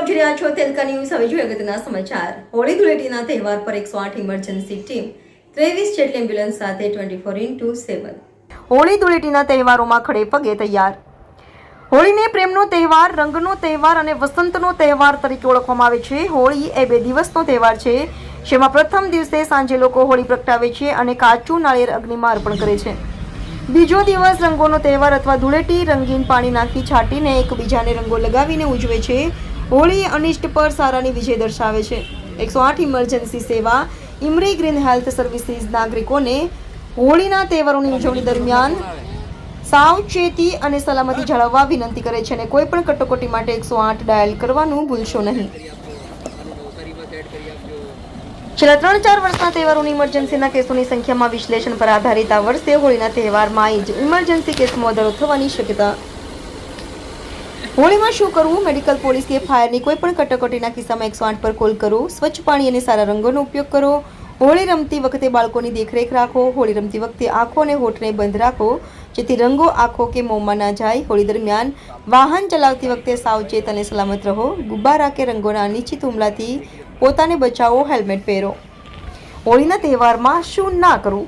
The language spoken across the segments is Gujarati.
જોઈ રહ્યા છો તેલકા ન્યૂઝ. હવે જોઈએ અગત્યના સમાચાર. હોળી ધૂળેટીના તહેવાર પર 108 ઇમરજન્સી ટીમ 23 જેટલી એમ્બ્યુલન્સ સાથે 24x7. હોળી ધૂળેટીના તહેવારોમાં ખડે પગે તૈયાર. હોળીને પ્રેમનો તહેવાર, રંગનો તહેવાર અને વસંતનો તહેવાર તરીકે ઓળખવામાં આવે છે. હોળી એ 2 દિવસનો તહેવાર છે, જેમાં પ્રથમ દિવસે સાંજે લોકો હોળી પ્રગટાવે છે અને કાચું નાળિયેર અગ્નિમાં અર્પણ કરે છે. બીજો દિવસ રંગોનો તહેવાર અથવા ધૂળેટી રંગીન પાણી નાખી છાંટીને એકબીજાને રંગો લગાવીને ઉજવે છે. હોળી અનિષ્ટ પર સારાની વિજય દર્શાવે છે. 108 ઇમરજન્સી સેવા ઇમરી ગ્રીન હેલ્થ સર્વિસીસ નાગરિકોને હોળીના તહેવારોની ઉજવણી દરમિયાન સાવચેતી અને સલામતી જાળવવા વિનંતી કરે છે અને કોઈ પણ કટોકટી માટે 108 ડાયલ કરવાનું ભૂલશો નહીં. છેલ્લા 3-4 વર્ષના તહેવારોની ઇમરજન્સીના કેસોની સંખ્યામાં વિશ્લેષણ પર આધારિત આ વર્ષે હોળીના તહેવારમાં જ ઇમરજન્સી કેસમાં વધારો થવાની શક્યતા. હોળીમાં શું કરવું? મેડિકલ, પોલીસ કે ફાયરની કોઈ પણ કટોકટીના કિસ્સામાં 108 પર કોલ કરો. સ્વચ્છ પાણી અને સારા રંગોનો ઉપયોગ કરો. હોળી રમતી વખતે બાળકોની દેખરેખ રાખો. હોળી રમતી વખતે આંખો અને હોઠને બંધ રાખો, જેથી રંગો આંખો કે મોંમાં ના જાય. હોળી દરમિયાન વાહન ચલાવતી વખતે સાવચેત અને સલામત રહો. ગુબ્બારા કે રંગોના અનિચ્છિત હુમલાથી પોતાને બચાવો. હેલ્મેટ પહેરો. હોળીના તહેવારમાં શું ના કરવું?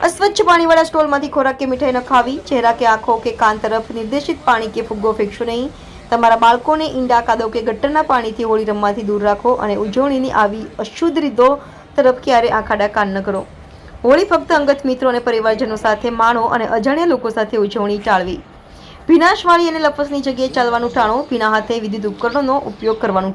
અસ્વચ્છ પાણીવાળા સ્ટોલમાંથી ખોરાક કે મીઠાઈ ન ખાવી. ચહેરા કે આંખો કે કાન તરફ નિર્દેશિત પાણી કે ફુગ્ગો ફેંકશો નહીં. તમારા બાળકોને ઈંડા, કાદવ કે ગટરના પાણીથી હોળી રમવાથી દૂર રાખો અને ઉજવણીની આવી અશુદ્ધ રીતો તરફ ક્યારે આંખાડા કાન ન કરો. હોળી ફક્ત અંગત મિત્રો અને પરિવારજનો સાથે માણો અને અજાણ્યા લોકો સાથે ઉજવણી ટાળવી. ભીનાશવાળી અને લપસની જગ્યાએ ચાલવાનું ટાળો. ભીના હાથે વિદ્યુત ઉપકરણોનો ઉપયોગ કરવાનું